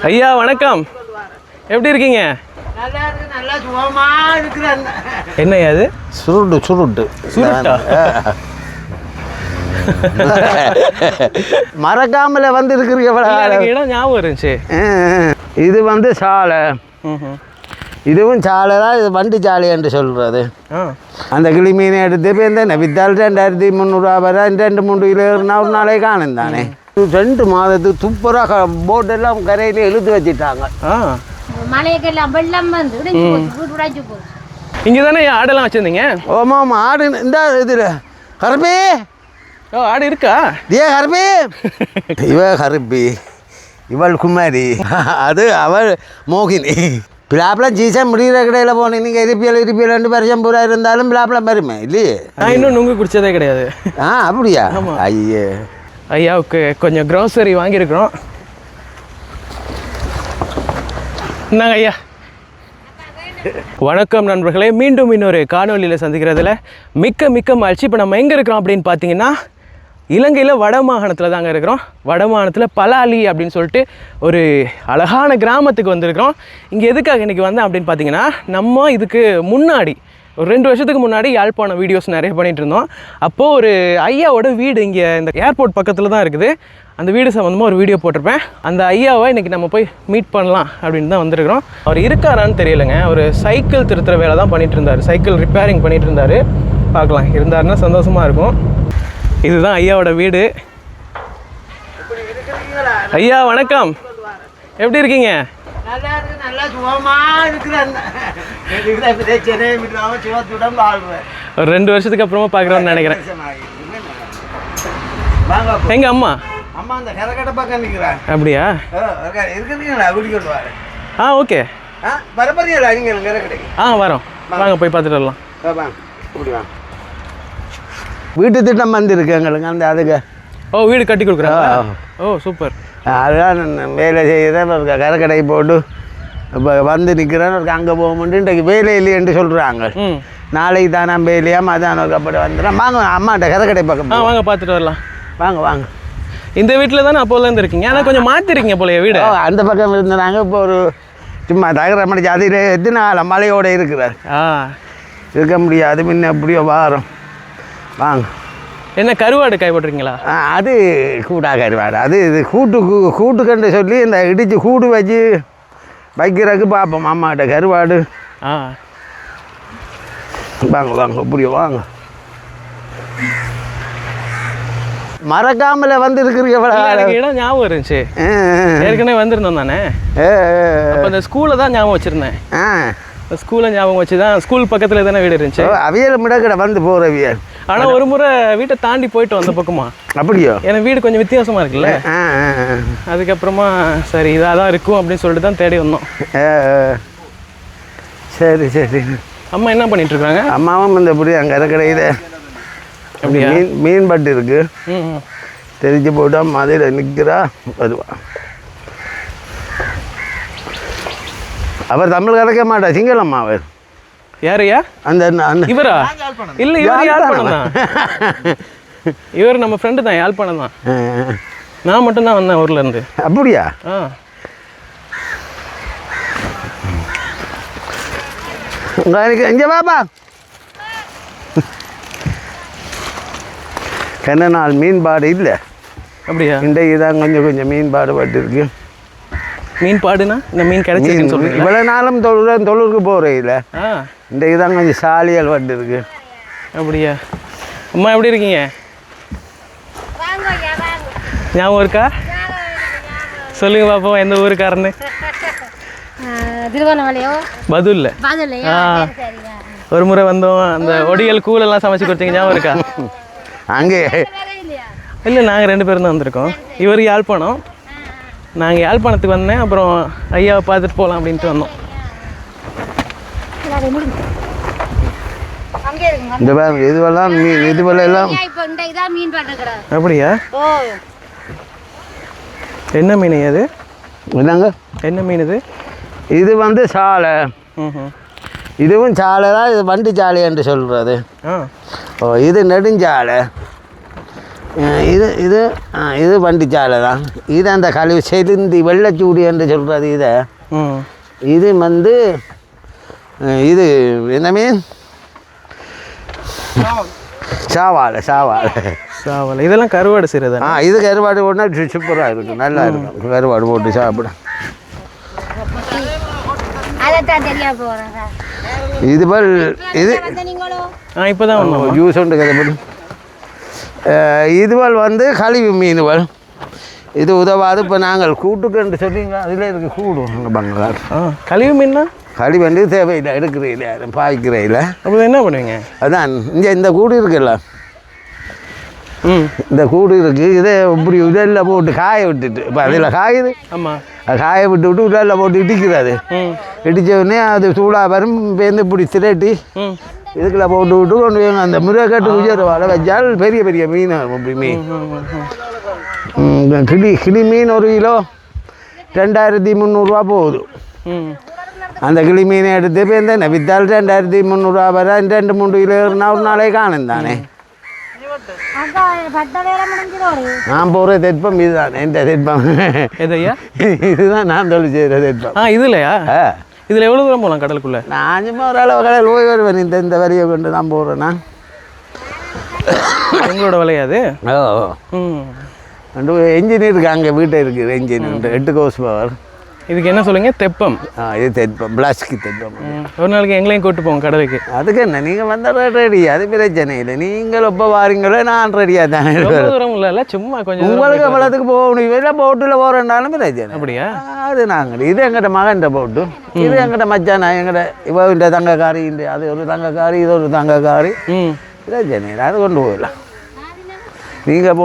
ஐயா வணக்கம், எப்படி இருக்கீங்க? நல்லா இருக்கு, நல்லா சுகமா இருக்கிறேன். என்னையா அது? சுருட்டு சுருட்டா? மறக்காமல வந்து இருக்கிறீங்க. இடம் ஞாபகம் இருந்துச்சு. இது வந்து சாலை, இதுவும் சாலை தான். இது வண்டி சாலை என்று சொல்கிறது. அந்த கிளி மீனை எடுத்து போய் இந்த வித்தால் 2300 வர 2-3 கிலோ ஏறினா ஒரு நாளே காணும் தானே. 2 மாதத்துக்கு துப்புராக போட்டெல்லாம் கரையில இழுத்து வச்சுட்டாங்க. மலையெல்லாம் வெள்ளம் வந்து இங்கே தானே ஆடெல்லாம் வச்சுருந்தீங்க? ஆமாம் ஆமாம், ஆடு இந்த இதில் கருப்பி. ஓ, ஆடு இருக்கா? கருப்பி இவ கருப்பி, இவள் குமாரி, அது அவள் மோகினி. பிளாப்லாம் சீசன் முடிகிற கடையில் போனேன். நீங்கள் இருப்பியல் 2 வருஷம் பூரா இருந்தாலும் பிளாப்லாம் வருமே இல்லையே. நான் இன்னும் நுங்கு குடித்ததே கிடையாது. அப்படியா? ஐயே, ஐயாவுக்கு கொஞ்சம் க்ரோசரி வாங்கியிருக்கிறோம். என்னங்க ஐயா? வணக்கம் நண்பர்களே, மீண்டும் இன்னொரு காணொலியில் சந்திக்கிறதுல மிக்க மகிழ்ச்சி. இப்போ நம்ம எங்கே இருக்கிறோம் அப்படின்னு பார்த்தீங்கன்னா, இலங்கையில் வடமாகாணத்தில் தாங்க இருக்கிறோம். வடமாகாணத்தில் பலாலி அப்படின்னு சொல்லிட்டு ஒரு அழகான கிராமத்துக்கு வந்திருக்கிறோம். இங்கே எதுக்காக இன்றைக்கி வந்தேன் அப்படின்னு பார்த்தீங்கன்னா, நம்ம இதுக்கு முன்னாடி ஒரு 2 வருஷத்துக்கு முன்னாடி யாழ்ப்பாணம் வீடியோஸ் நிறைய பண்ணிகிட்டு இருந்தோம். அப்போது ஒரு ஐயாவோட வீடு இங்கே இந்த ஏர்போர்ட் பக்கத்தில் தான் இருக்குது. அந்த வீடு சம்மந்தமாக ஒரு வீடியோ போட்டிருப்பேன். அந்த ஐயாவை இன்றைக்கி நம்ம போய் மீட் பண்ணலாம் அப்படின்னு தான் வந்திருக்கிறோம். அவர் இருக்காரான்னு தெரியலைங்க. ஒரு சைக்கிள் திருத்துற வேலை தான் பண்ணிகிட்டு இருந்தார், சைக்கிள் ரிப்பேரிங் பண்ணிகிட்டு இருந்தார். பார்க்கலாம், இருந்தாருன்னா சந்தோஷமாக இருக்கும். இதுதான் ஐயாவோட வீடு. ஐயா வணக்கம், எப்படி இருக்கீங்க? நல்லா இருக்கு, நல்லா சுகமா இருக்கிறேன். ஒரு 2 வருஷத்துக்கு அப்புறமா பார்க்குறோன்னு நினைக்கிறேன். எங்க அம்மா அம்மா அந்த கரக்கட்டை பக்கம் நிற்கிறேன். அப்படியா? இருக்கிறீங்களா? வீட்டுக்கு வாரு. ஓகே. வரப்பறீங்களா நீங்கள் கரக்கடைக்கு? வரோம், வாங்க போய் பார்த்துட்டு வரலாம். வாங்க, இப்படி வாங்க. வீட்டு திட்டம் வந்துருக்கு எங்களுக்கு. அந்த அதுக்கு வீடு கட்டி கொடுக்குறாங்க. சூப்பர். அதுதான் வேலை செய்கிறேன். கரக்கடை போட்டு இப்போ வந்து நிற்கிறேன். அங்கே போக முடியும். இன்றைக்கு வேலை இல்லையென்று சொல்கிறாங்க. நாளைக்கு தான் நான் வேலையா மதானம் அப்படி வந்துடுறேன். வாங்க அம்மாட்ட கரக்கடை பக்கம் வாங்க பார்த்துட்டு வரலாம். வாங்க. இந்த வீட்டில் தானே அப்போலேருந்து இருக்கீங்க? ஆனால் கொஞ்சம் மாற்றிருக்கீங்க போலைய வீடு. அந்த பக்கம் இருந்தாங்க. இப்போ ஒரு சும்மா தகர மடிச்சு அதில் எத்தனை நாள் மலையோடு இருக்கிறார். இருக்க முடியாது. முன்ன எப்படியோ வாரம். வாங்க. என்ன கருவாடு காய் போட்டிருக்கீங்களா? அது கூடா கருவாடு. அது இது கூட்டுக்கண்டு சொல்லி இந்த இடித்து கூடு வச்சு வைக்கிறதுக்கு பார்ப்போம். அம்மாட்ட கருவாடு. வாங்க இப்படியோ வாங்க. மறக்காமல வந்து இருக்கிறீங்க. இடம் ஞாபகம் இருந்துச்சு, ஏற்கனவே வந்திருந்தோம் தானே. அப்போ இந்த ஸ்கூலை தான் ஞாபகம் வச்சுருந்தேன். ஸ்கூலை ஞாபகம் வச்சு தான், ஸ்கூல் பக்கத்தில் தானே வீடு இருந்துச்சு. அவியல் மிடக்கடை வந்து போகிறவியல். ஆனால் ஒரு முறை வீட்டை தாண்டி போயிட்டு வந்த பக்கமா. அப்படியோ? ஏன்னா வீடு கொஞ்சம் வித்தியாசமாக இருக்குல்ல. அதுக்கப்புறமா சரி இதாக தான் இருக்கும் அப்படின்னு சொல்லிட்டு தான் தேடி வந்தோம். சரி. அம்மா என்ன பண்ணிட்டு இருக்காங்க? அம்மாவும் இந்த இப்படி அங்கே கடையில் அப்படியா மீன் பட்டு இருக்கு. தெரிஞ்சு போட்டா மதுரை நிற்கிறா வருவா. அவர் தமிழ் கதைக்க மாட்டா, சிங்களம்மா. அவர் யாரையா? அந்த இவரா? இல்லை, இவர் யாழ்ப்பாணம் தான். இவர் நம்ம ஃப்ரெண்டு தான், யாழ்ப்பாணம் தான். நான் மட்டும்தான் வந்தேன் ஊர்ல இருந்து. அப்படியா? இங்கே வாப்பா. கண்ண நாள் மீன்பாடு இல்லை. அப்படியா? இன்றைக்கு தான் கொஞ்சம் மீன்பாடு பட்டு இருக்கு. மீன்பாடுனா இந்த மீன் கிடைச்சிருக்குன்னு சொல்லுங்க. இவ்வளோ நாளும் தொழிலுக்கு போகிறேன் இல்லை. இன்றைக்கு தான் கொஞ்சம் சாலியல் பட்டு இருக்கு. அப்படியா? அம்மா எப்படி இருக்கீங்க? ஞாபகம் இருக்கா? சொல்லுங்க பாப்போம், எந்த ஊருக்காரன்னு? பதுல்ல. ஒரு முறை வந்தோம், அந்த ஒடியல் கூழெல்லாம் சமைச்சு கொடுத்தீங்க, ஞாபகம் இருக்கா? அங்கே இல்லை, நாங்கள் 2 பேரும் தான் வந்திருக்கோம். இவர் யாழ்ப்பாணம், நாங்கள் யாழ்ப்பாணத்துக்கு வந்தேன். அப்புறம் ஐயாவை பார்த்துட்டு போகலாம் அப்படின்ட்டு வந்தோம். இந்த பாருங்க, இதுவெல்லாம் எல்லாம். அப்படியா? என்ன மீன் அது? என்னங்க என்ன மீன் இது? இது வந்து சாலை. இதுவும் சாலை தான். இது வண்டி சாலை என்று சொல்கிறது. இது நெடுஞ்சாலை. இது இது இது வண்டிச்சாலை தான். இது அந்த கழிவு செலுந்தி வெள்ளச்சூடி என்று சொல்கிறது. இதை இது வந்து இது என்ன மீன்? சாவாலை. இதெல்லாம் கருவாடு செய்கிறது. இது கருவாடு போட்டால் சூப்பராக இருக்கும், நல்லா இருக்கும். கருவாடு போட்டு சாப்பிட இது போல் இது இப்போதான் ஜூஸ் உண்டு கருவாடு. இதுவள் வந்து கழிவு மீன்கள். இது உதவாது. இப்போ நாங்கள் கூட்டுக்குன்னு சொல்லிங்க, அதில் இருக்குது கூடு அங்கே பங்களா. கழிவு மீன்னா கழிவு வந்து தேவையில்லை, எடுக்கிறதில்ல, யாரும் பாய்க்கிறதில்ல. அப்போ என்ன பண்ணுவீங்க? அதான் இங்கே இந்த கூடு இருக்குல்ல, இந்த கூடு இருக்குது. இதை இப்படி இதெல்லாம் போட்டு காய விட்டுட்டு, இப்போ அதில் காயுது. ஆமாம், அது காய விட்டு விட்டு இதெல்லாம் போட்டு இடிக்கிறது. இடித்த உடனே அது சூடாக வரும். பேருந்து இப்படி திரட்டி இதுக்குள்ள போட்டு விட்டு கொண்டு போய் அந்த முருகக்காட்டு உயர் வலை வச்சால் பெரிய பெரிய மீன் அப்படி மீன். கிளி மீன் 1 கிலோ 2300 போகுது. அந்த கிளி மீனை எடுத்து போய் இந்த வித்தால் 2300 வர 2-3 கிலோ ஏறினா ஒரு நாளே காணும் தானே. நான் போகிற தெற்பம் இதுதான் எந்த தெற்பம். இதுதான் நான் தொழில் செய்கிற தெற்பம். இதுலையா? இதில் எவ்வளோ தூரம் போகலாம் கடலுக்குள்ளே? நான் சும்மா ஒரு அளவு கடல் போய் வருவேன். இந்த வரியை கொண்டு தான் போகிறேன்னா. உங்களோட விளையாது? என்ஜின் இருக்குது, அங்கே வீட்டை இருக்குது என்ஜின் 8 கோர்ஸ் பவர். இதுக்கு என்ன சொல்லுங்க? தெப்பம். இது தெப்பம், பிளாஸ்டிக் தெப்பம். ஒரு நாளைக்கு எங்களையும் கூட்டு போவோம் கடலுக்கு. அதுக்கு என்ன, நீங்கள் வந்தால் ரெடி, அது பிரச்சனை இல்லை. நீங்கள் எப்போ வாரீங்களோ நான் ரெடியாக தானே. தூரம் இல்லை, சும்மா கொஞ்சம். உங்களுக்கு எவ்வளோத்துக்கு போகணும், இல்லை போட்டில் போகிறேன்னாலும் பிரச்சனை. அப்படியா? அது நாங்கள் இது எங்கிட்ட மகன்கிட்ட போட்டு, இது எங்கிட்ட மச்சானா, எங்கிட்ட இவ தங்கக்காரி, அது ஒரு தங்கக்காரி, இது ஒரு தங்கக்காரி. பிரச்சனை இல்லை, அது கொண்டு போயிடலாம். நீங்கள்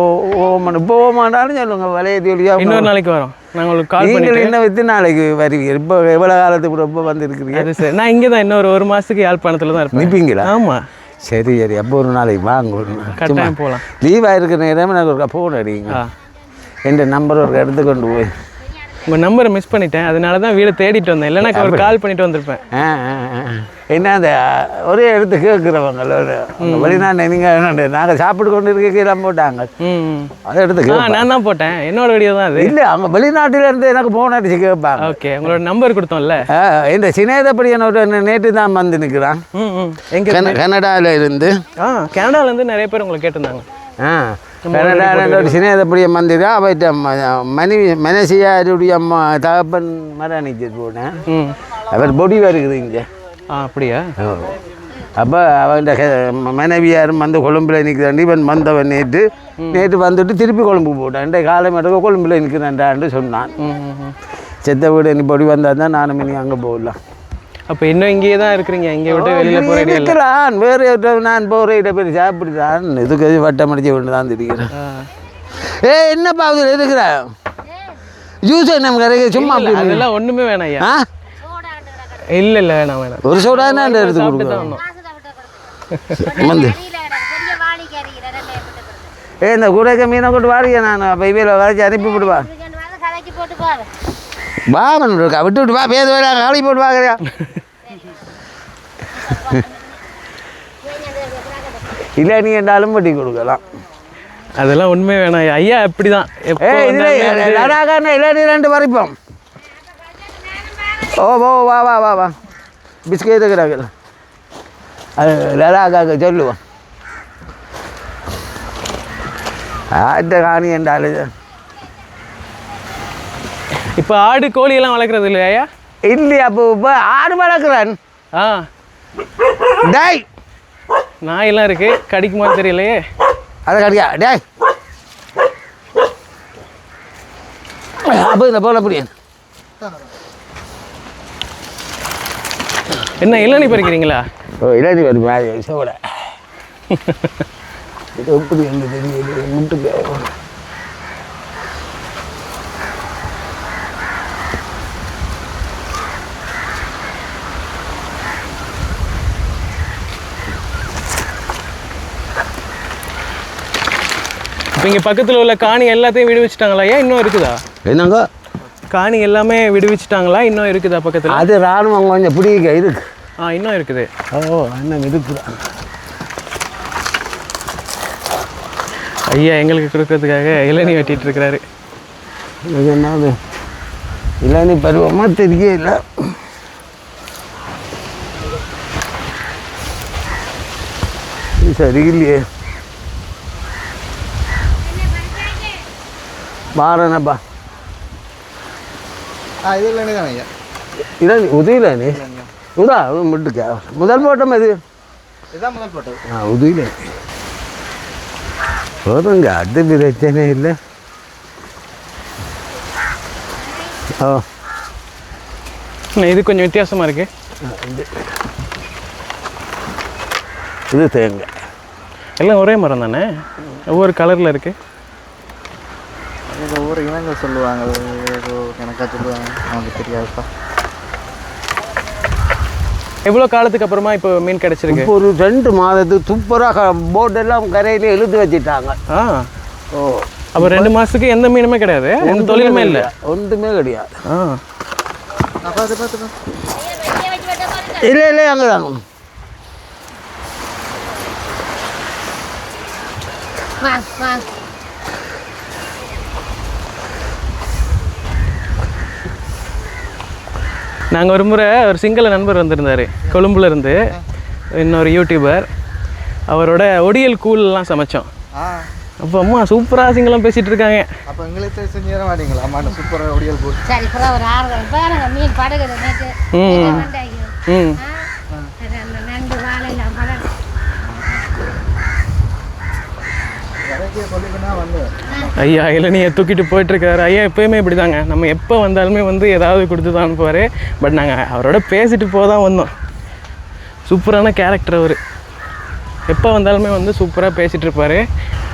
போகமாட்டாலும் சொல்லுங்கள், வலையத்தியா இன்னொரு நாளைக்கு வரோம். நாங்கள் உங்களுக்கு கால் பண்ணி. என்ன விற்று நாளைக்கு வருவீங்க? இப்போ எவ்வளோ காலத்துக்கு ரொம்ப வந்துருக்குறீங்க? அது சரி, நான் இங்கே தான் இன்னொரு 1 மாதத்துக்கு யாழ்ப்பாணத்தில் தான் இருப்பேன். நிற்பீங்களா? ஆமாம். சரி அப்போ ஒரு நாளைக்கு வாங்க, கட்டாயம் போகலாம். லீவாக இருக்கிற நேரம் எனக்கு ஒரு ஃபோன் அடிங்க. என் நம்பர் ஒரு இடத்துக்கு கொண்டு போய். உங்கள் நம்பரை மிஸ் பண்ணிட்டேன், அதனால தான் வீடு தேடிட்டு வந்தேன். இல்லைன்னா ஒரு கால் பண்ணிட்டு வந்திருப்பேன். என்ன அந்த ஒரே இடத்து கேட்குறவங்க வெளிநாட்டு நீங்கள் நாங்கள் சாப்பிட்டு கொண்டு இருக்க போட்டாங்க, அதை எடுத்து நான் தான் போட்டேன். என்னோட வீடியோ தான் அது. இல்லை, அவங்க வெளிநாட்டில் இருந்து எனக்கு ஃபோன் அடிச்சு கேட்பாங்க. ஓகே, உங்களோட நம்பர் கொடுத்தோம்ல. இந்த சினேதப்படி என்னோட நேற்று தான் வந்து நிற்கிறான். எங்கே? கனடாவில் இருந்து. கனடாவிலேருந்து நிறைய பேர் உங்களை கேட்டிருந்தாங்க. கனடாவில் சினேதப்படியை வந்துருக்கா. அவர்கிட்ட மனசியாருடைய அம்மா தகப்பன் மரணிச்சு போனேன். அவர் பொடி வருகுது இங்கே. அப்படியா? அப்போ அவன் மனைவியாரும் வந்து கொழும்புல நிற்கிறான். இவன் வந்தவன் நேற்று வந்துட்டு திருப்பி கொழும்பு போட்டான். இன்றைய காலம் எடுக்க கொழும்புல நிற்கிறான்டான்னு சொன்னான். செத்த வீடு நீ பொடி வந்தால் தான் நானும் இனி அங்கே போகலாம். அப்போ இன்னும் இங்கேயே தான் இருக்கிறீங்க? இங்கே விட்டு வெளியில் போகிறேன். வேறு நான் போகிற இட பேர் சாப்பிடுதான். இதுக்கு வட்டம் அடிச்சு கொண்டு தான் திரிக்கிறேன். என்னப்பா அதில் இருக்கிற ஜூஸ் நம்ம கிடைக்க சும்மா அதெல்லாம் ஒன்றுமே வேணாம் ஐயா. இல்லை வேணாம் வேணாம். ஒரு சோடா என்ன எடுத்து கொடுக்கணும் வந்து. இந்த கூடைக்க மீனை கொண்டு வாரியா, நான் அப்போ இவையில் வரைச்சி அனுப்பி விடுவா. வா இருக்கா விட்டு விட்டு வா, பேச வேடா, காலி போட்டு வாங்கறியா? இல்லை நீ என்றாலும் வட்டி கொடுக்கலாம். அதெல்லாம் உண்மை வேணாம் ஐயா. அப்படிதான். இல்லை நீ 2 வரைப்போம். ஓ வா வா வா வா பிஸ்கெட்டு கிடக்குது. அது லடாக்காக்க சொல்லுவோம். ஆட்ட காணி என்றாலும் இப்போ ஆடு கோழி எல்லாம் வளர்க்குறது இல்லையா? இல்லையா? இப்போ ஆடு வளர்க்குறேன். டேய் நாயெல்லாம் இருக்கு, கடிக்குமா தெரியலையே. அதை கடிக்கா டேய். அப்போ இந்த போல முடியும். என்ன இளநீ பறிக்கிறீங்களா? இளநீ பறிப்பேன் சோட. இது எப்படி என்ன தெரியல முட்டுக்கு. இப்போ இங்கே பக்கத்தில் உள்ள காணி எல்லாத்தையும் விடுவிச்சிட்டாங்களா ஐயா? இன்னும் இருக்குதா? என்னங்க காணி எல்லாமே விடுவிச்சிட்டாங்களா? இன்னும் இருக்குதா பக்கத்தில்? அது ராணுவம் கொஞ்சம் பிடிக்க இருக்கு. இன்னும் இருக்குது. இன்னும் இருக்குதா? ஐயா எங்களுக்கு கொடுக்கறதுக்காக இளநீ வெட்டிட்டு இருக்கிறாரு. இது என்னது இளநீ பருவமாக தெரியல. இது சரியில்லையே. மாறனப்பா இது இளநீ தானே ஐயா? இளநீ உதவியிலனே உதா முட்டுக்கா முதல் போட்டம் அது இதுதான் முதல் போட்டது. உதவியில போதுங்க, அது பிரச்சனை இல்லை. ஓ இது கொஞ்சம் வித்தியாசமாக இருக்கு. இது தேங்காய் எல்லாம் ஒரே மரம் தானே, ஒவ்வொரு கலரில் இருக்குது. அது ஒவ்வொரு இனங்கள் சொல்லுவாங்க, ஏதோ கணக்காக சொல்லுவாங்க, நமக்கு தெரியாதுப்பா. எவ்வளோ காலத்துக்கு அப்புறமா இப்போ மீன் கிடச்சிருக்கு? இப்போ ஒரு 2 மாதத்துக்கு சூப்பராக போட்டெல்லாம் கரையில எழுதி வச்சுட்டாங்க. ஆ ஓ அப்போ 2 மாதத்துக்கு எந்த மீனுமே கிடையாது, எந்த தொழிலுமே இல்லை? ஒன்றுமே கிடையாது. ஆ பார்த்து இல்லை இல்லை அங்கே தாங்க. வாங்க வாங்க. நாங்கள் ஒரு முறை ஒரு சிங்கள நண்பர் வந்திருந்தார் கொழும்புல இருந்து, இன்னொரு யூடியூபர். அவரோட ஒடியல் கூழ்லாம் சமைச்சோம். அப்போ அம்மா சூப்பராக சிங்களம் பேசிகிட்டு இருக்காங்க. அப்போ எங்களுக்கு செஞ்சு தர மாட்டீங்களா? அம்மா சூப்பராக ஒடியல் போல். சரி இப்போ ஒரு 6 பாருங்க மீன் படகுது நேற்று. ம் நண்டு வாழைலாம் படம். ஐயா இளநியை தூக்கிட்டு போயிட்டுருக்காரு. ஐயா எப்போயுமே இப்படி தாங்க, நம்ம எப்போ வந்தாலுமே வந்து ஏதாவது கொடுத்து தான் அனுப்புவார். பட் நாங்கள் அவரோட பேசிட்டு போக தான் வந்தோம். சூப்பரான கேரக்டர் அவர், எப்போ வந்தாலுமே வந்து சூப்பராக பேசிகிட்டு இருப்பார்.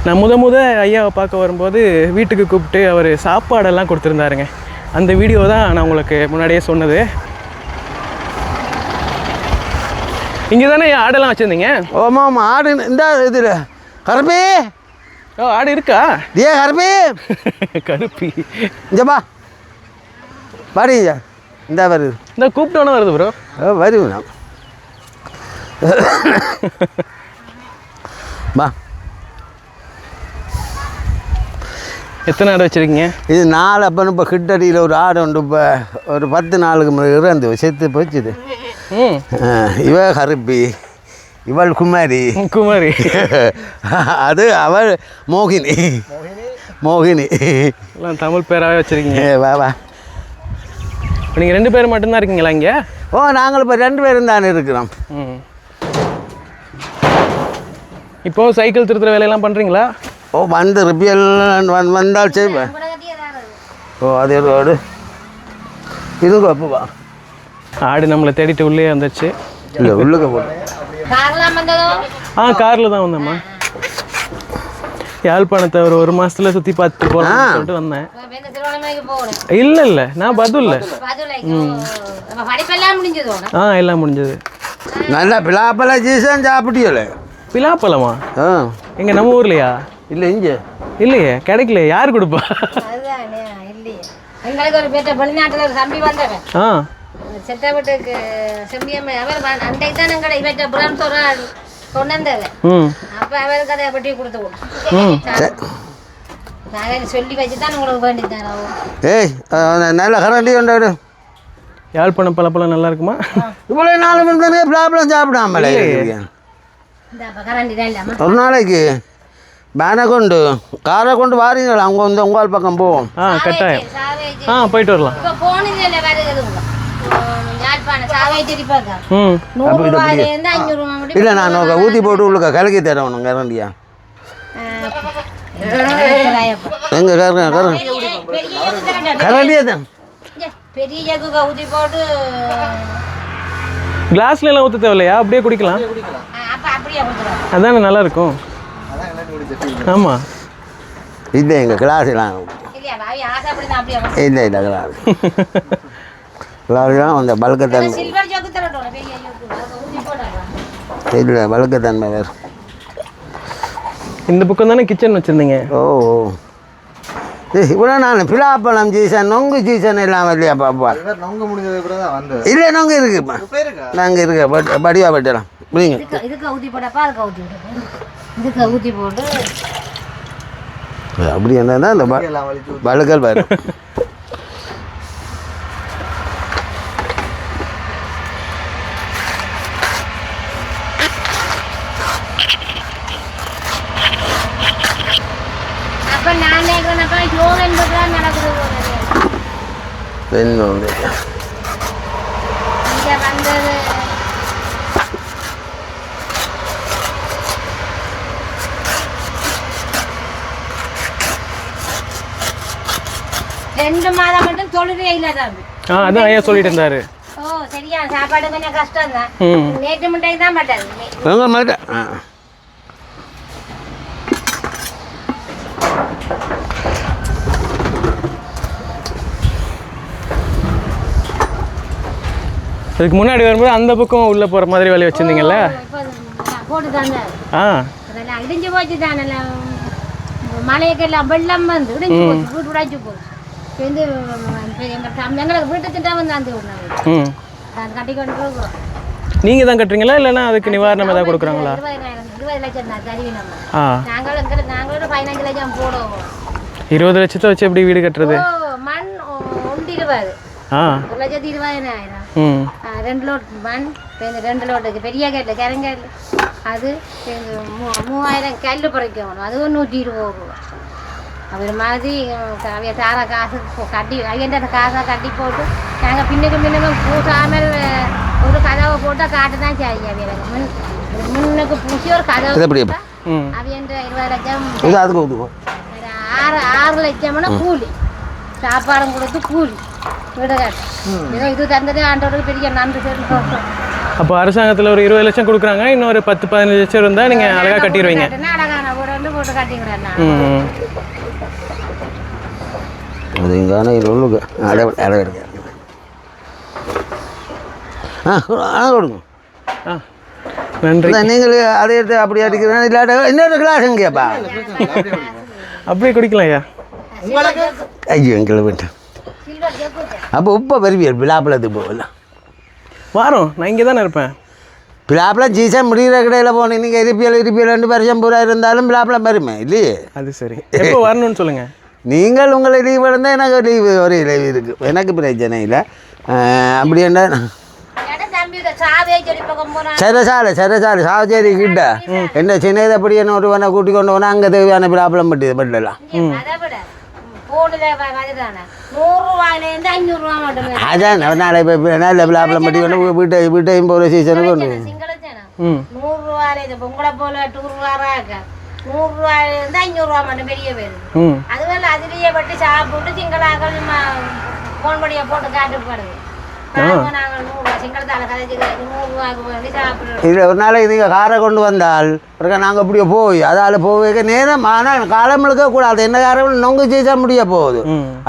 நான் முத ஐயாவை பார்க்க வரும்போது வீட்டுக்கு கூப்பிட்டு அவர் சாப்பாடெல்லாம் கொடுத்துருந்தாருங்க. அந்த வீடியோ தான் நான் உங்களுக்கு முன்னாடியே சொன்னது. இங்கே தானே ஆடெல்லாம் வச்சுருந்தீங்க? ஓமாம் ஆடு இந்த இதில் கருப்பி. ஓ ஆடு இருக்கா? ஏ கருப்பி கருப்பி இங்கப்பா பாடிங்க. இந்த வருது, இந்த கூப்பிட்டோன்னே வருது ப்ரோ. வருது நான் பா. எத்தனை ஆடு வச்சுருக்கீங்க? இது 4. அப்போ இப்போ கிட்டடியில் ஒரு ஆடு உண்டு. இப்போ ஒரு 10 நாளுக்கு முன்னாடி இறந்து செத்து போச்சுது. இவ கருப்பி, இவள் குமாரி. குமாரி அது அவள் மோகினி. மோகினி எல்லாம் தமிழ் பேராகவே வச்சுருக்கீங்க. வா வா. நீங்கள் 2 பேர் மட்டும்தான் இருக்கீங்களா இங்கே? ஓ நாங்கள் இப்போ 2 பேரும் தானே இருக்கிறோம். இப்போது சைக்கிள் திருத்துற வேலையெல்லாம் பண்ணுறீங்களா? ஓ வந்து ரிப்பியல் வந்தால் செய்வேன். ஓ அதே ரோடு இதுங்க. அப்போவா ஆடு நம்மளை தேடிட்டு உள்ளே வந்துடுச்சு. இல்லை உள்ளுக்க போட்டேன். கார்லாம் வந்ததோ? காரில் தான் வந்தேம்மா. யாழ்ப்பாணத்தை ஒரு மாதத்தில் சுற்றி பார்த்துட்டு போகலாம்னு சொல்லிட்டு வந்தேன். திருவண்ணாமலைக்கு போகணும். இல்லை நான் பதுல்ல. படிப்பெல்லாம் முடிஞ்சதோ? எல்லாம் முடிஞ்சது. நல்லா பிலாப்பழ சீசன் சாப்பிட்டியல? பிலாப்பழமா? எங்க நம்ம ஊர்லையா? இல்லை இங்கே இல்லையே, கிடைக்கல. யார் கொடுப்பா? அதுதானே இல்லையே. எங்களுக்கு ஒரு பேட்ட வெளிநாட்டில் ஒரு தம்பி வந்தவன் செத்தவட்டுக்கு செம்பியம்மை அவர் அன்றைக்கு தான் எங்களை இவற்றை புறம் சொல்ற கொண்டு வந்தவன். அப்போ அவருக்கு அதை பட்டி கொடுத்து நாங்கள் சொல்லி வச்சு தான் உங்களுக்கு வேண்டித்தானோ. ஏய் நல்ல கரண்டி கொண்டாடு. யாழ்ப்பாணம் பழப்பழம் நல்லா இருக்குமா? இவ்வளோ 4 மணி தானே பிளாப்பழம் சாப்பிடாமலே ஒரு நாளைக்கு பேனை கொண்டு காரை கொண்டு வாரீங்களா? அவங்க வந்து உங்கள் பக்கம் போவோம். கட்டாயம் போயிட்டு வரலாம். இப்போ போனதில்லை வருது யாழ்ப்பாணம் சாவேச்சேரி பார்க்க இல்லை நான் ஊற்றி போட்டு உள்ளுக்க கலக்கி தரணும் கரண்டியா. எங்க கரண்டியா தான் பெரிய ஜக்குக்கு ஊற்றி போட்டு கிளாஸ்ல எல்லாம் ஊற்ற தேவையில்லையா? அப்படியே குடிக்கலாம். அப்படியே அதானே நல்லா இருக்கும். ஆமாம் இல்லை எங்கள் கிளாஸ்லாம் இல்லை இல்லை கிளாஸ் கிளாஸ்லாம் அந்த பல்கத்தன்மை இல்லை பல்கத்தன்மை வேறு. இந்த பக்கம் தானே கிச்சன் வச்சுருந்தீங்க? ஓ இவ்வளோ நான் பிலாப்பழம் சீசன் நொங்கு சீசன் எல்லாம் இல்லையா பாப்பா? நொங்கு முடிஞ்சது கூட தான் வந்து இல்லை நொங்கு இருக்குப்பா. நாங்கள் இருக்க படிவா பட்டலாம். இதுக்கு ஊற்றி போடப்பா, அதுக்கு ஊற்றி விடுறேன். இதுக்கு ஊற்றி போட்டு அப்படி என்னன்னா இந்த வழுக்கல் வரும். அப்ப நான் நினைக்கிறேன் யோகா என்பதுதான் நடக்குது இங்கே வந்தது. ரெண்டு மாதம் மட்டும் தொழுதே இல்லை தம்பி. அதான் ஐயா சொல்லிட்டு இருந்தாரு. ஓ சரியா, சாப்பாடு கொஞ்சம் கஷ்டம் தான். நேற்று முட்டைக்கு தான் மாட்டாது. இதுக்கு முன்னாடி வரும்போது அந்த பக்கம் உள்ள போற மாதிரி வேலையை வச்சிருந்தீங்கல்ல? போட்டு தாங்க. அதெல்லாம் இடிஞ்சு போச்சு தானே. மழைக்கெல்லாம் வெள்ளம் வந்து இடிஞ்சு போச்சு, வீட்டு உடைச்சு போச்சு. வந்து எங்களுக்கு வீட்டு திட்டம் வந்து அந்த விடுறாங்க. கட்டி கொண்டு போகிறோம். நீங்க தான் கட்டுறீங்களா இல்லைன்னா அதுக்கு நிவாரணம் ஏதாவது கொடுக்குறாங்களா? 20 லட்சம் தான் தருவி நம்ம. நாங்களும் 15 லட்சம் போடுவோம். 20 லட்சத்தை வச்சு எப்படி வீடு கட்டுறது? மண் 120. 1,20,000. 2 லோட் மண், 2 லோட்டுக்கு பெரிய கல் கரங்கல், அது 3000 கல் பறிக்கணும். அதுவும் 120 ரூபா. அவர் மாதிரி அவைய தார காசு கட்டி ஐயன்ற காசாக கட்டி போட்டு நாங்கள் பின்னுக்கு பூசாமல் ஒரு கதவை போட்டால் காட்டு தான் செய்ய அவைய முன்னுக்கு பூசி ஒரு கதவை அவையன்ற 20 லட்சம் 6 லட்சம்னா கூலி, சாப்பாடும் கொடுத்து கூலி வீடு காட்டு. ஏதோ இது தந்ததே ஆண்டவருக்கு பெரிய நன்றி சொல்லி. அப்போ அரசாங்கத்தில் ஒரு 20 லட்சம் கொடுக்குறாங்க, இன்னொரு 10-15 லட்சம் இருந்தால் நீங்கள் அழகாக கட்டிடுவீங்க. அழகான வீடு போட்டு கட்டிக்கிறேன். அதுங்கான இருளுக்கு அடவெடுக்க கொடுங்க. நன்றி. நீங்கள் அதை எடுத்து அப்படி அடிக்கிறேன். இல்லாட்ட இன்னொரு கிளாஸ் எங்கேயாப்பா அப்படியே குடிக்கலாம் ஐயா. ஐயோ எங்களை விட்டு அப்போ உப்பை வருவியல் பிலாப்பழத்துக்கு போகல வாரம் நான் இங்கே தானே இருப்பேன். பிலாப்பழம் சீசன் முடிகிற கடையில் போனேன். நீங்கள் இருப்பியல் 2 வருஷம் பூரா இருந்தாலும் பிலாப்பழம் வருமே இல்லையே. அது சரி, எப்போ வரணும்னு சொல்லுங்கள். நீங்கள் உங்களை லீவ் இருந்தால் எனக்கு லீவு ஒரு லீவ் இருக்குது, எனக்கு பிரச்சனை இல்லை. அப்படி என்ன சரசாலை சாவச்சேரி கிட்ட என்ன சின்னது அப்படி என்ன ஒருவனை கூட்டி கொண்டு போனால் அங்கே தேவையான பிலாப்பழம் பட்டி பட்டலாம். அதான் நாளை இப்போ நல்ல பிலாப்பழம் பட்டி கொண்டு வீட்டையும் போகிற சீசனுக்கு கொண்டு 100 ரூபாயிலிருந்து 500 ரூபா மட்டும் பெரிய பேர். அதுவல்ல அதிலேயே பட்டு சாப்பிட்டு சிங்களாக்கள் போன் பண்ணியை போட்டு காட்டுப்படுது. நாங்கள் 100 ரூபா சிங்களத்தால் கதைச்சி 100 ரூபாய்க்கு வேண்டி சாப்பிடுறோம். இல்லை ஒரு நாளைக்கு நீங்கள் காரை கொண்டு வந்தால் பிறகு நாங்கள் அப்படியே போய் அதால் போக நேரம். ஆனால் காலம் இழுக்கக்கூடாது. என்ன காரம் நொங்கு சீசன் முடிய போகுது.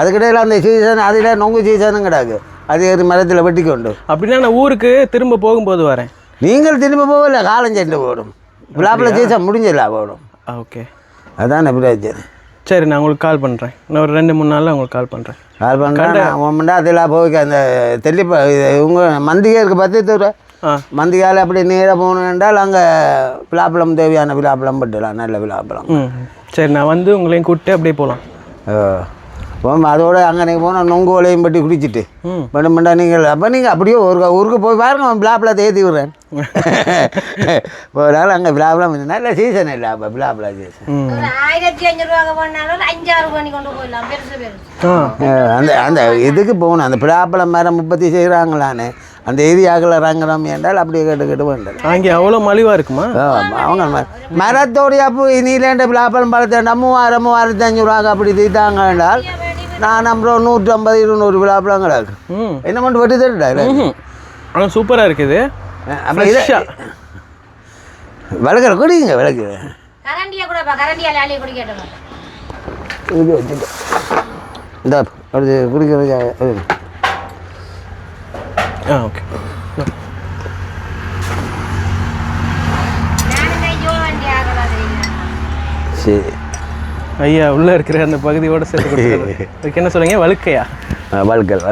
அதுக்கிடையில் அந்த சீசன் அதில் நொங்கு சீசனும் கிடாது. அது ஒரு மரத்தில் வெட்டி கொண்டு அப்படின்னா நான் ஊருக்கு திரும்ப போகும்போது வரேன். நீங்கள் திரும்ப போகல, காலம் சென்று போடும். பிலாப்பழம் சீசன் முடிஞ்சிடல போடும். ஓகே, அதான் பிரச்சனை. சரி, நான் உங்களுக்கு கால் பண்ணுறேன். இன்னும் ஒரு 2-3 நாளில் உங்களுக்கு கால் பண்ணுறேன். கால் பண்ணுறேன். அதில் போய் அந்த தெளிப்பா உங்கள் மந்திகை இருக்குது 10 தூரம் மந்திகால் அப்படி நேராக போகணும் என்றால் அங்கே பிலாப்பழம் தேவையான பிலாப்பழம் பட்டுலாம், நல்ல பிலாப்பழம். சரி, நான் வந்து உங்களையும் கூப்பிட்டு அப்படியே போகலாம். அதோட அங்கே நீங்கள் போனால் நொங்கு வலையும் பட்டி குடிச்சிட்டு பண்ண நீங்கள் அப்போ நீங்கள் அப்படியே ஒரு ஊருக்கு போய் பாருங்க, பிலாப்பழத்தை ஏற்றி விடுறேன். ஒரு நாள் அங்கே பிலாப்பழம் நல்ல சீசன் இல்லை. அப்போ பிலாப்பழம் சீசன் 1500 ரூபா போனாலும் 5-6 பண்ணி கொண்டு போயிடலாம். பெருசு அந்த இதுக்கு போகணும். அந்த பிலாப்பழம் மரம் 30 செய்கிறாங்களான்னு அந்த ஏரியாக்கள் இறங்குறோம் என்றால் அப்படியே கேட்டு வேண்டாம். அங்கே அவ்வளோ மலிவாக இருக்குமா? அவங்க மரத்தோடைய அப்போ நீலேண்ட பிலாப்பழம் பழத்தேண்டா 3000-3500 ரூபாய்க்கு அப்படி தீட்டாங்க என்றால் நான் நம்புகிறோம் 150-200 பிலாப்பழம் கிடக்கு. என்ன மட்டும் வெட்டி தருடா. ஆனால் சூப்பராக இருக்குது. அப்போ இதை விளக்குற குடிங்க, விளக்கு கரண்டியா கூட கரண்டியால் அள்ளி குடிக்கட்டும். இது வச்சுட்டு இந்த அப்படி குடிக்கிறது. ஓகே, சரி ஐயா. உள்ளே இருக்கிற அந்த பகுதியோடு சேர்த்து கொடுக்குறது. அதுக்கு என்ன சொல்லுங்க? வழுக்கையா? வழுக்கல்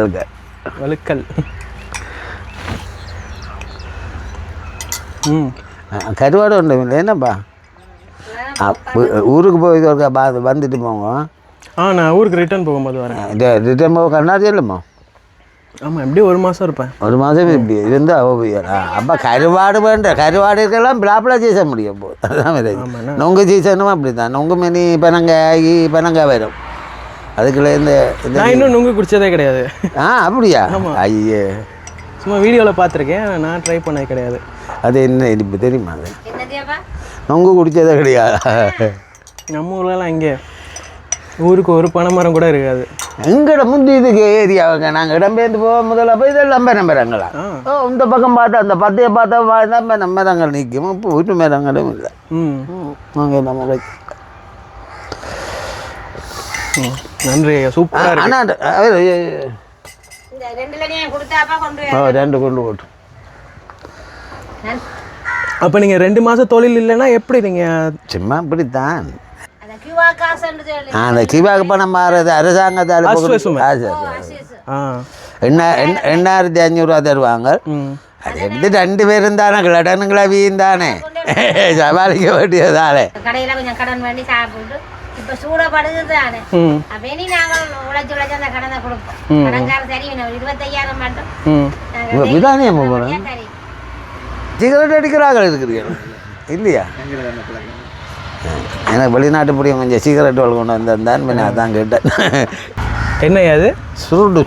வழுக்கல். கருவாடு உண்டு இல்லை என்னப்பா? ஊருக்கு போய் வந்துட்டு போங்க. நான் ஊருக்கு ரிட்டர்ன் போகும்போது வரேன். ரிட்டர்ன் போக கண்ணாடி இல்லைம்மா? ஆமாம், எப்படியும் 1 மாதம் இருப்பேன். 1 மாதம் இப்படி இருந்தால் அப்போ கருவாடு கருவாடுக்கெல்லாம் பிளாப்பில் சீச முடியும் போது. அதுதான் நொங்கு சீசனும் அப்படி தான். நொங்கு மணி பனங்காய் வரும். அதுக்குள்ள நான் இன்னும் நொங்கு குடித்ததே கிடையாது. அப்படியா? ஐயே, சும்மா வீடியோவில் பார்த்துருக்கேன், நான் ட்ரை பண்ணது கிடையாது. அது என்ன இனிப்பு தெரியுமா? அது நொங்கு குடித்ததே கிடையாது. நம்ம ஊர்லலாம் இங்கே ஊருக்கு ஒரு பனைமரம் கூட இருக்காது. எங்கட முந்தி இதுக்கு ஏரியாவுங்க நாங்கள் இடம்பெயர்ந்து போக முதல்ல போய் இதெல்லாம் நம்புறாங்களா? இந்த பக்கம் பார்த்தா அந்த பத்தையை பார்த்தா நம்பரங்கள் நிற்கும். இப்போ வீட்டு மேரங்களும் இல்லை. நாங்கள் நம்ம நன்றி, சூப்பராக. ஆனால் 2 கொண்டு போட்டு. அப்போ நீங்கள் 2 மாதம் தொழில் இல்லைன்னா எப்படி நீங்கள்? சும்மா இப்படித்தான். அந்த கிவாக்கு பணம் மாறுறது அரசாங்கத்தால் 8500 தருவாங்க. அது எடுத்து 2 பேரும் தானே கடனுங்களா வீண் தானே சமாளிக்க வேண்டியதாலே. கடையில கொஞ்சம் கடன் பண்ணி சாப்பிட்டு இப்ப சூடப்படுது தானே. அப்ப இனி நாங்கள் உழைச்சு அந்த கடனை கொடுப்போம். கடன்கார சரி 25,000 மட்டும் விதானே சிகரெட் அடிக்கிறார்கள் இருக்கிறீர்கள் இல்லையா? எனக்கு வெளிநாட்டு பிடிக்கும் கொஞ்சம் சிகரெட் கொண்டு வந்திருந்தான். நான் அதான் கேட்டேன். என்ன அது? சுருட்டு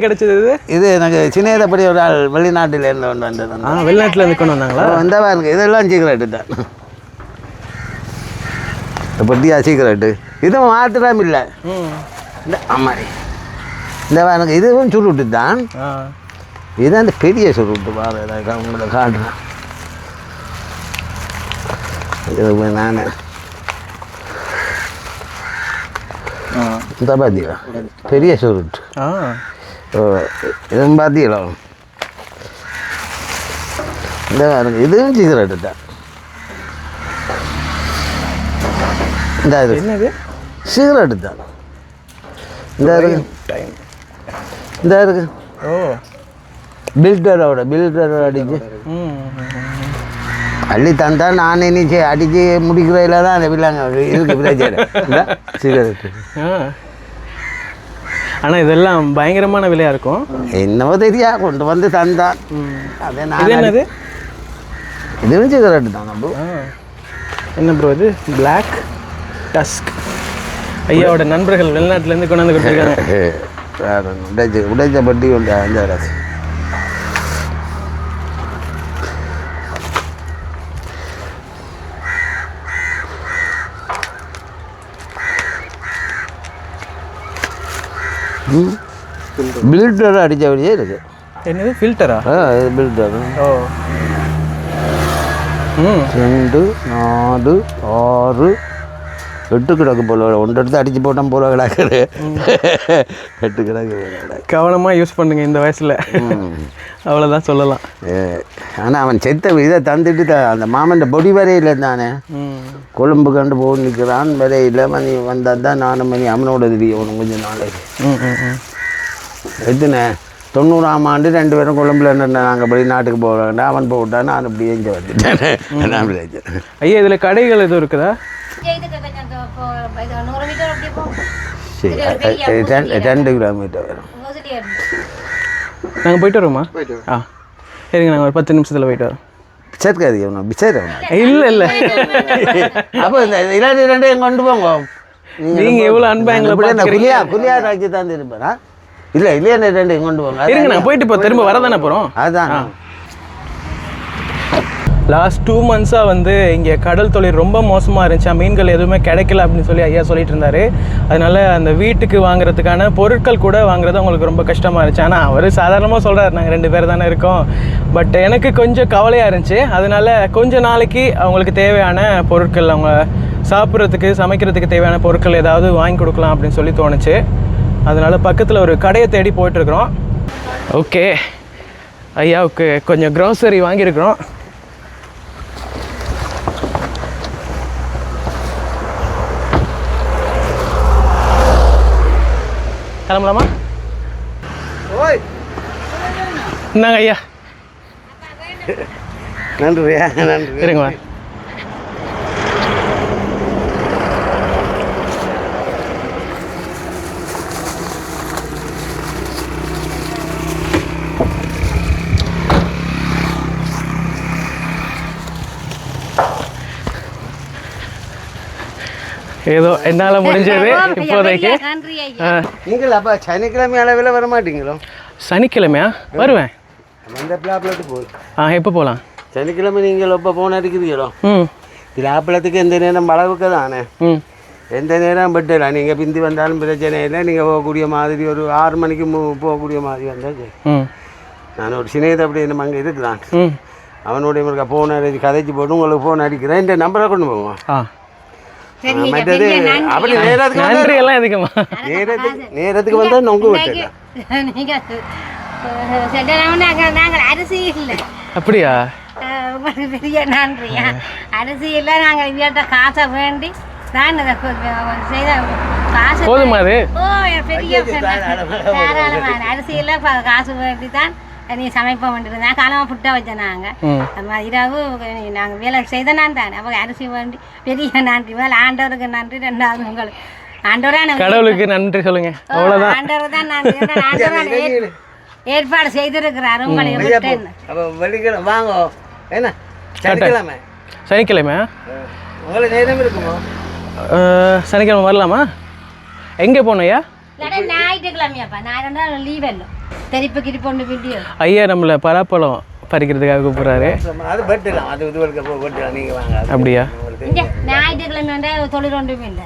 கிடைச்சது இது எனக்கு சின்னதப்படி ஒரு ஆள் வெளிநாட்டில் இருந்து கொண்டு வந்தது. வெளிநாட்டில் இருந்து கொண்டு வந்தாங்களா? வந்தவா எனக்கு இதெல்லாம் சிகரெட்டு தான். பட்டியா சிகரெட்டு இதுவும் மாத்திரம் இல்லை. ஆமாம், இந்த எனக்கு இதுவும் சுருட்டு தான். இதுதான் அந்த பெரிய சுருட்டு பாரு. உங்களை காட்டுறேன். இது நான் இந்த பார்த்தீங்களா பெரிய சுருட்டு. இதுவும் பார்த்தீங்களா? இந்த இதுவும் சிகரெட்டு தான். இந்த இது சிகரெட்டு தான். இந்த இருக்கு இந்த இருக்கு. பில்டரோட அடிச்சு அள்ளி தந்தா நான் நினைச்சு அடிச்சு முடிக்கிறதுல தான் அந்த பிள்ளைங்க இருக்கு பிரச்சனை. சிகரெட்டு ஆனால் இதெல்லாம் பயங்கரமான விலையாக இருக்கும். என்னவோ தெரியா கொண்டு வந்து தந்தான். அதே இது என்னது? இதுவும் சிகரெட்டு தான். நம்ம என்ன ப்ரோ இது? Black tusk. ஐயாவோட நண்பர்கள் வெளிநாட்டிலேருந்து கொண்டாந்து கொடுத்துருக்காங்க. உடைச்ச பட்டி உண்டு 5 ராசி. பில்டர் அடித்தபடியே இருக்கு. என்னது ஃபில்டரா? இது பில்டர். 2 4 6 8 கிடக்கு போல. 1 எடுத்து அடித்து போட்டோம் போல கிடக்குது. 8 கிடக்கு. கவனமாக யூஸ் பண்ணுங்க இந்த வயசில், அவ்வளோதான் சொல்லலாம். ஆனால் அவன் செத்த இதை தந்துட்டு அந்த மாமன் பொடி வரையில் தானே கொழும்பு கண்டு போய் நிற்கிறான். வரையில் மணி வந்தால் தான் நானும் மணி அவனோட தெரியும் கொஞ்சம் நாளைக்கு. எத்தனை 90ஆம் ஆண்டு 2 பேரும் கொழும்புல நாங்கள் வெளிநாட்டுக்கு போகிறோம். அவன் போட்டான், நான் இப்படி எங்கே வந்துட்டேன். ஐயா, இதில் கடைகள் எதுவும் இருக்குதா? சரி, 2 கிலோமீட்டர் வரும். நாங்கள் போயிட்டு வரோமா? சரிங்க, நாங்கள் ஒரு 10 நிமிஷத்தில் போயிட்டு வரோம். பிச்சைக்காது எவனோ பிச்சை இல்லை அப்போ இந்த 2 கொண்டு போங்க. நீங்கள் எவ்வளோ அன்பா எங்களை குளியா ராஜ்ய தான் இருப்பேனா? இல்லை 2 கொண்டு போங்க. இருங்க, நான் போயிட்டு இப்போ திரும்ப வரதானே போகிறோம். அதுதான் லாஸ்ட் 2 மந்த்ஸாக வந்து இங்கே கடல் தொழில் ரொம்ப மோசமாக இருந்துச்சு. மீன்கள் எதுவுமே கிடைக்கல அப்படின்னு சொல்லி ஐயா சொல்லிட்டு இருந்தார். அதனால் அந்த வீட்டுக்கு வாங்குறதுக்கான பொருட்கள் கூட வாங்குறது அவங்களுக்கு ரொம்ப கஷ்டமாக இருந்துச்சு. ஆனால் அவர் சாதாரணமாக சொல்கிறார், நாங்கள் 2 பேர் தானே இருக்கோம். பட் எனக்கு கொஞ்சம் கவலையாக இருந்துச்சு. அதனால் கொஞ்சம் நாளைக்கு அவங்களுக்கு தேவையான பொருட்கள், அவங்க சாப்பிட்றதுக்கு சமைக்கிறதுக்கு தேவையான பொருட்கள் ஏதாவது வாங்கி கொடுக்கலாம் அப்படின்னு சொல்லி தோணுச்சு. அதனால் பக்கத்தில் ஒரு கடையை தேடி போயிட்டுருக்குறோம். ஓகே, ஐயாவுக்கு கொஞ்சம் க்ரோசரி வாங்கியிருக்கிறோம். கிளம்பலாமா? என்னங்க ஐயா? நன்றியா நன்றி. இருங்க வா. ஏதோ என்னால் முடிஞ்சது இப்போதைக்கு. நன்றி ஐயா. நீங்கள் அப்போ சனிக்கிழமை அளவில் வர மாட்டீங்களோ? சனிக்கிழமையா வருவேன். அந்த பிளாப்லட்டு போய் எப்போ போகலாம்? சனிக்கிழமை நீங்கள் எப்போ போன இருக்கிறீங்களோ? ம் பிளாப்லத்துக்கு எந்த நேரம் அளவுக்கு தானே, ம் எந்த நேரம் பெட்டலாம். நீங்கள் பிந்தி வந்தாலும் பிரச்சனை இல்லை. நீங்கள் போகக்கூடிய மாதிரி ஒரு 6 மணிக்கு போகக்கூடிய மாதிரி வந்தால் ம் நான் ஒரு சினேதை அப்படி நம்ம அங்கே இருக்கிறான். ம் அவனுடைய உங்களுக்கு ஃபோன் அடிச்சு கதைச்சி போட்டு உங்களுக்கு ஃபோன் அடிக்கிறேன். இந்த நம்பரை கொண்டு போவோம். மற்றது அப்படி நன்றி எல்லாம் எதுக்குமா? நேரத்துக்கு வந்தால் நொங்கு விட்டு நாங்கள் அரிசி இல்லை. அப்படியா? உங்களுக்கு பெரிய நன்றியா. அரிசி இல்லை, நாங்கள் இவர்கிட்ட காசை வேண்டி தான் இதை செய்த காசு போதுமா அது? பெரிய தாராளமான அரிசி இல்லை, காசு வேண்டி தான் நீ சமைப்போம் வேண்டியிருந்தேன். காலமாக புட்டா வச்சேன். நாங்கள் இரவு நாங்கள் வேலை செய்தனான் தான். அப்போ அரிசி வேண்டி பெரிய நன்றி. முதல்ல ஆண்டவருக்கு நன்றி, ரெண்டாவது உங்களுக்கு ஆண்டவரான கடவுளுக்கு நன்றி சொல்லுங்க. அவ்வளோதான். ஆண்டவர் தான் நன்றி. ஆண்டவரான ஏற்பாடு செய்திருக்கிறார் உங்களை. வெள்ளிக்கிழமை வாங்க. என்ன சனிக்கிழமை? சனிக்கிழமையா? உங்களுக்கு நேரம் இருக்குமா? சனிக்கிழமை வரலாமா? எங்கே போனோம்யா? ஞாயிற்றுக்கிழமையாப்பா, நான் 2 நாள் லீவ் இல்லை. தெரிப்பு கிரிப்பொண்டு வீடியோ ஐயா நம்மளை பலாப்பழம் பறிக்கிறதுக்காக கூப்பிட்றாரு. அது பட்டலாம், அது இதுவரைக்கும் பட்டலாம். நீங்கள் வாங்க. அப்படியா? ஞாயிற்றுக்கிழமை வந்து தொழில் ஒன்றுமே இல்லை.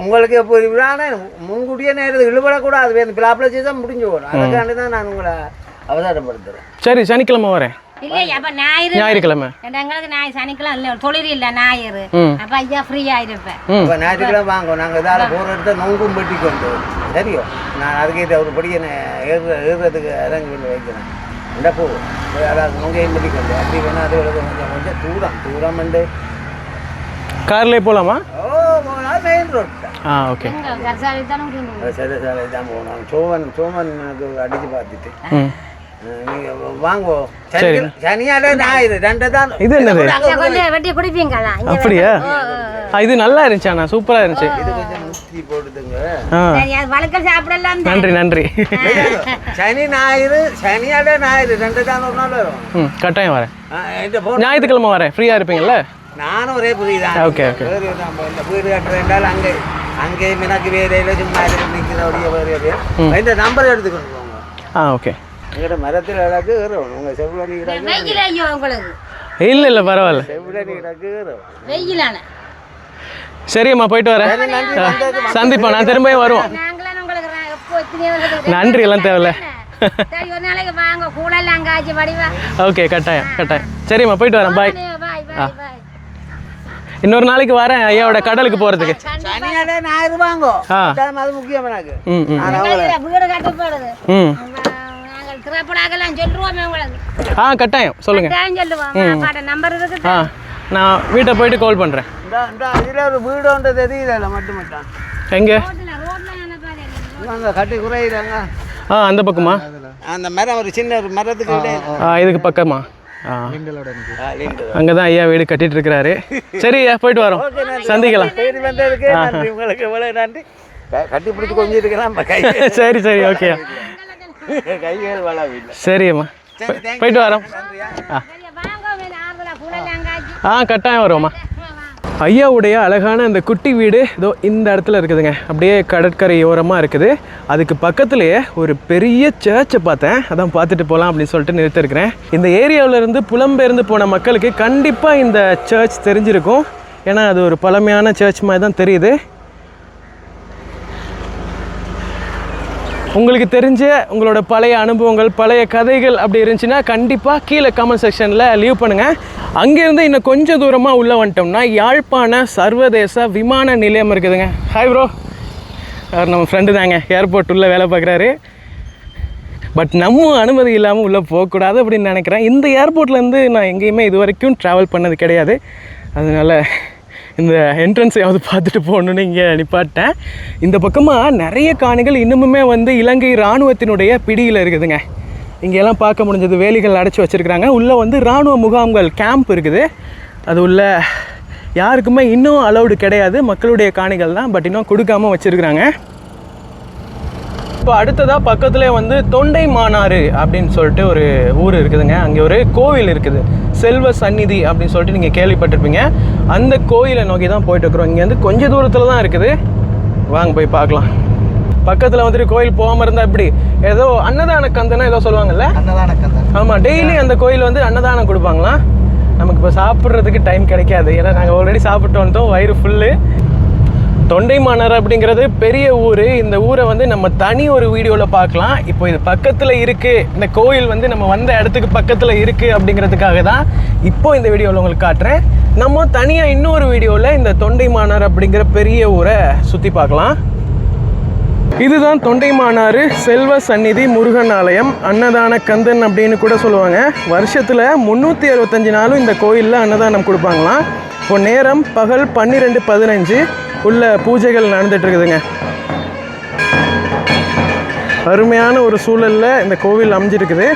உங்களுக்கு எப்போ ஆனால் முன்கூட்டியே நேரத்துக்கு இழுபடக்கூடாது. வேணும் பிளாப்பில் செய்து தான் முடிஞ்சு போகணும். அதுக்காண்டி தான் நான் உங்களை அவதாரப்படுத்துகிறேன். சரி சனிக்கிழமை வரேன். இல்லையா அப்போ ஞாயிற்றுக்கிழமை எங்களுக்கு சனிக்கிழமை இல்லை, தொழில் இல்லை, ஞாயிறு. அப்போ ஐயா ஃப்ரீயாக இருப்பேன். இப்போ ஞாயிற்றுக்கிழமை வாங்க. நாங்கள் இதால் போகிற இடத்த நோங்கும் பெட்டி கொண்டு சரியோ. நான் அதுக்கேற்ற ஒரு படியை ஏறுறதுக்கு அரேஞ்ச் பண்ணி வைக்கிறேன். இந்த பூ அதாவது நோங்கையும் பெட்டி கொண்டு அப்படி வேணால் அது கொஞ்சம் கொஞ்சம் தூரம் வந்து கார்லேயே போகலாமா? மெயின் ரோட் தான். ஓகே. சரி சாலை தான் போகணும். சோமன் எனக்கு அடித்து பார்த்துட்டு நீங்கள் வாங்குவோம். சனியால ஞாயிறு 2 தான். இது என்னது? வெட்டி குடிப்பீங்களா? அப்படியா? இது நல்லா இருந்துச்சு. அண்ணா சூப்பராக இருந்துச்சு. இது கொஞ்சம் முத்தி போடுதுங்க. வழக்கல் சாப்பிடலாம். நன்றி நன்றி. சனியால ஞாயிறு 2 தான் ஒரு நாள் வரும். கட்டாயம் வரேன். ஞாயிற்றுக்கிழமை வரேன். ஃப்ரீயாக இருப்பீங்கல்ல? நானும் ஒரே புரியுதான். Okay okay. இந்த வீடு கட்டுறேன்டால் அங்கே எனக்கு வேலையில் சும்மா நிற்கிறோடைய இந்த நம்பர் எடுத்துக்கொண்டு போங்க. ஓகே. எங்கிட்ட மரத்தில் இடாக்கு ஏறும். உங்கள் செவ்வளி இல்லை இல்லை பரவாயில்ல. செவ்வளி இடாக்கு ஏறும். வெயிலான சரிம்மா, போயிட்டு வரேன். சந்திப்போம். நான் திரும்பியும் வருவோம். நன்றி எல்லாம் தேவையில்ல. ஓகே கட்டாயம் கட்டாயம். சரிம்மா போயிட்டு வரேன். பாய். இன்னொரு நாளைக்கு வரேன் ஐயாவோட கடலுக்கு போகிறதுக்கு. ஞாயிறு வாங்கோ. அது முக்கியம் எனக்கு. கட்டாயம் சொல்லுங்க. நான் வீட்டை போயிட்டு கால் பண்ணுறேன். இதில் ஒரு வீடு ஒன்று தெரியுது மட்டும் எங்கே? கட்டி குறையிறாங்க. அந்த பக்கமா? அந்த மரம் ஒரு சின்ன ஒரு மரத்துக்கு இதுக்கு பக்கமா? அங்கே தான் ஐயா வீடு கட்டிட்டு இருக்கிறாரு. சரி ஐயா போயிட்டு வரோம். சந்திக்கலாம். உங்களுக்கு எவ்வளோ நன்றி. கட்டி பிடிச்சி கொஞ்சம் இருக்கலாம். சரி சரி ஓகே. கைகள் சரியம்மா போயிட்டு வரோம். கட்டாயம் வருவோம்மா. ஐயாவுடைய அழகான அந்த குட்டி வீடு இதோ இந்த இடத்துல இருக்குதுங்க. அப்படியே கடற்கரை ஓரமாக இருக்குது. அதுக்கு பக்கத்துலேயே ஒரு பெரிய சர்ச்சை பார்த்தேன். அதான் பார்த்துட்டு போகலாம் அப்படின்னு சொல்லிட்டு நிறுத்திருக்கிறேன். இந்த ஏரியாவிலேருந்து புலம்பெயர்ந்து போன மக்களுக்கு கண்டிப்பாக இந்த சர்ச் தெரிஞ்சிருக்கும். ஏன்னா அது ஒரு பழமையான சர்ச் மாதிரி தான் தெரியுது. உங்களுக்கு தெரிஞ்ச உங்களோட பழைய அனுபவங்கள், பழைய கதைகள் அப்படி இருந்துச்சுன்னா கண்டிப்பாக கீழே கமெண்ட் செக்ஷனில் லீவ் பண்ணுங்கள். அங்கேருந்து இன்னும் கொஞ்சம் தூரமாக உள்ளே வந்துட்டோம்னா யாழ்ப்பாண சர்வதேச விமான நிலையம் இருக்குதுங்க. Hi bro. நம்ம ஃப்ரெண்டு தாங்க, ஏர்போர்ட் உள்ளே வேலை பார்க்குறாரு. பட் நம்ம அனுமதி இல்லாமல் உள்ளே போகக்கூடாது அப்படின்னு நினைக்கிறேன். இந்த ஏர்போர்ட்லேருந்து நான் எங்கேயுமே இது வரைக்கும் ட்ராவல் பண்ணது கிடையாது. அதனால் இந்த என்ட்ரன்ஸையாவது பார்த்துட்டு போகணுன்னு இங்கே நிப்பாட்டேன். இந்த பக்கமாக நிறைய காணிகள் இன்னுமுமே வந்து இலங்கை இராணுவத்தினுடைய பிடியில் இருக்குதுங்க. இங்கெல்லாம் பார்க்க முடிஞ்சது வேலிகள் அடைச்சி வச்சுருக்குறாங்க. உள்ளே வந்து இராணுவ முகாம்கள் கேம்ப் இருக்குது. அது உள்ள யாருக்குமே இன்னும் அலௌடு கிடையாது, மக்களுடைய காணிகள் தான், பட் இன்னும் கொடுக்காமல் வச்சுருக்குறாங்க. இப்போ அடுத்ததாக பக்கத்துலேயே வந்து தொண்டை மானாறு அப்படின்னு சொல்லிட்டு ஒரு ஊர் இருக்குதுங்க. அங்கே ஒரு கோவில் இருக்குது, செல்வ சந்நிதி அப்படின்னு சொல்லிட்டு நீங்கள் கேள்விப்பட்டிருப்பீங்க. அந்த கோயிலை நோக்கி தான் போயிட்டுருக்குறோம். இங்கேருந்து கொஞ்சம் தூரத்தில் தான் இருக்குது. வாங்க போய் பார்க்கலாம். பக்கத்தில் வந்துட்டு கோயில் போகாமல் இருந்தால் இப்படி ஏதோ அன்னதான கந்தனா ஏதோ சொல்லுவாங்கல்ல, அன்னதான கந்தன். ஆமாம், டெய்லி அந்த கோயில் வந்து அன்னதானம் கொடுப்பாங்களாம். நமக்கு இப்போ சாப்பிட்றதுக்கு டைம் கிடைக்காது, ஏன்னா நாங்கள் ஆல்ரெடி சாப்பிட்டு வந்துட்டோம், வயிறு ஃபுல்லு. தொண்டைமானாறு அப்படிங்கிறது பெரிய ஊர். இந்த ஊரை வந்து நம்ம தனி ஒரு வீடியோவில் பார்க்கலாம். இப்போ இது பக்கத்தில் இருக்குது, இந்த கோயில் வந்து நம்ம வந்த இடத்துக்கு பக்கத்தில் இருக்குது அப்படிங்கிறதுக்காக தான் இப்போ இந்த வீடியோவில் உங்களுக்கு காட்டுறேன். நம்ம தனியாக இன்னொரு வீடியோவில் இந்த தொண்டைமானாறு அப்படிங்கிற பெரிய ஊரை சுற்றி பார்க்கலாம். இதுதான் தொண்டைமானாறு செல்வ சந்நிதி முருகன் ஆலயம், அன்னதான கந்தன் அப்படின்னு கூட சொல்லுவாங்க. வருஷத்தில் 365 நாளும் இந்த கோயிலில் அன்னதானம் கொடுப்பாங்களாம். இப்போ நேரம் பகல் 12:15 உள்ள பூஜைகள் நடந்துட்டு இருக்குதுங்க. அருமையான ஒரு சூழலில் இந்த கோவில் அமைஞ்சிருக்குது.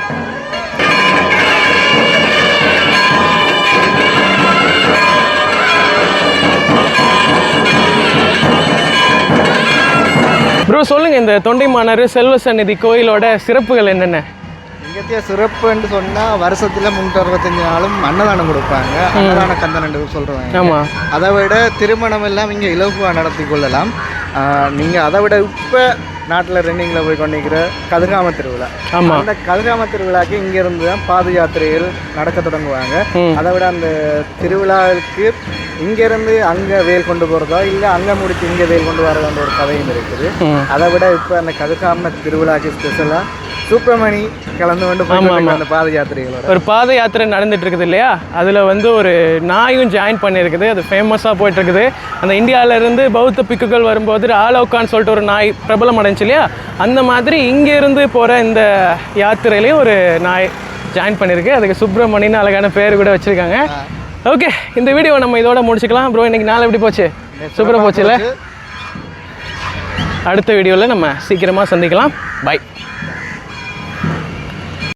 ப்ரோ சொல்லுங்க, இந்த தொண்டைமானாறு செல்வ சந்நிதி கோயிலோட சிறப்புகள் என்னென்ன? இங்கத்திய சிறப்புன்னு சொன்னால் வருஷத்தில் 365 நாளும் அன்னதானம் கொடுப்பாங்க. அன்னதான கந்தன் என்று சொல்கிறாங்க. ஆமாம், அதை விட திருமணம் எல்லாம் இங்கே இலகுவாக நடத்தி கொள்ளலாம். நீங்கள் அதை விட இப்போ நாட்டில் ரன்னிங்கில் போய் கொண்டிருக்கிற கதிர்காம திருவிழா. ஆமாம், அந்த கதிர்காம திருவிழாக்கு இங்கேருந்து தான் பாத யாத்திரைகள் நடக்க தொடங்குவாங்க. அதை விட அந்த திருவிழாவுக்கு இங்கேருந்து அங்கே வேல் கொண்டு போகிறதா இல்லை அங்கே முடிச்சு இங்கே வேல் கொண்டு வரதான்ற ஒரு கதையும் இருக்குது. அதை விட இப்போ அந்த கதிர்காம திருவிழாக்கு ஸ்பெஷலாக சுப்பிரமணி கலந்து கொண்டு அந்த பாத யாத்திரைகளோட ஒரு பாத யாத்திரை நடந்துட்டு இருக்குது இல்லையா, அதில் வந்து ஒரு நாயும் ஜாயின் பண்ணியிருக்குது. அது ஃபேமஸாக போயிட்டுருக்குது. அந்த இந்தியாவிலேருந்து பௌத்த பிக்குகள் வரும்போது ஆலோக்கான்னு சொல்லிட்டு ஒரு நாய் பிரபலம் அடைஞ்சு இல்லையா, அந்த மாதிரி இங்கேருந்து போகிற இந்த யாத்திரையிலையும் ஒரு நாய் ஜாயின் பண்ணியிருக்கு. அதுக்கு சுப்பிரமணின்னு அழகான பேர் கூட வச்சுருக்காங்க. ஓகே, இந்த வீடியோ நம்ம இதோட முடிச்சுக்கலாம். ப்ரோ இன்னைக்கு நாள் எப்படி போச்சு? சூப்பராக போச்சு இல்லை? அடுத்த வீடியோவில் நம்ம சீக்கிரமாக சந்திக்கலாம். பை.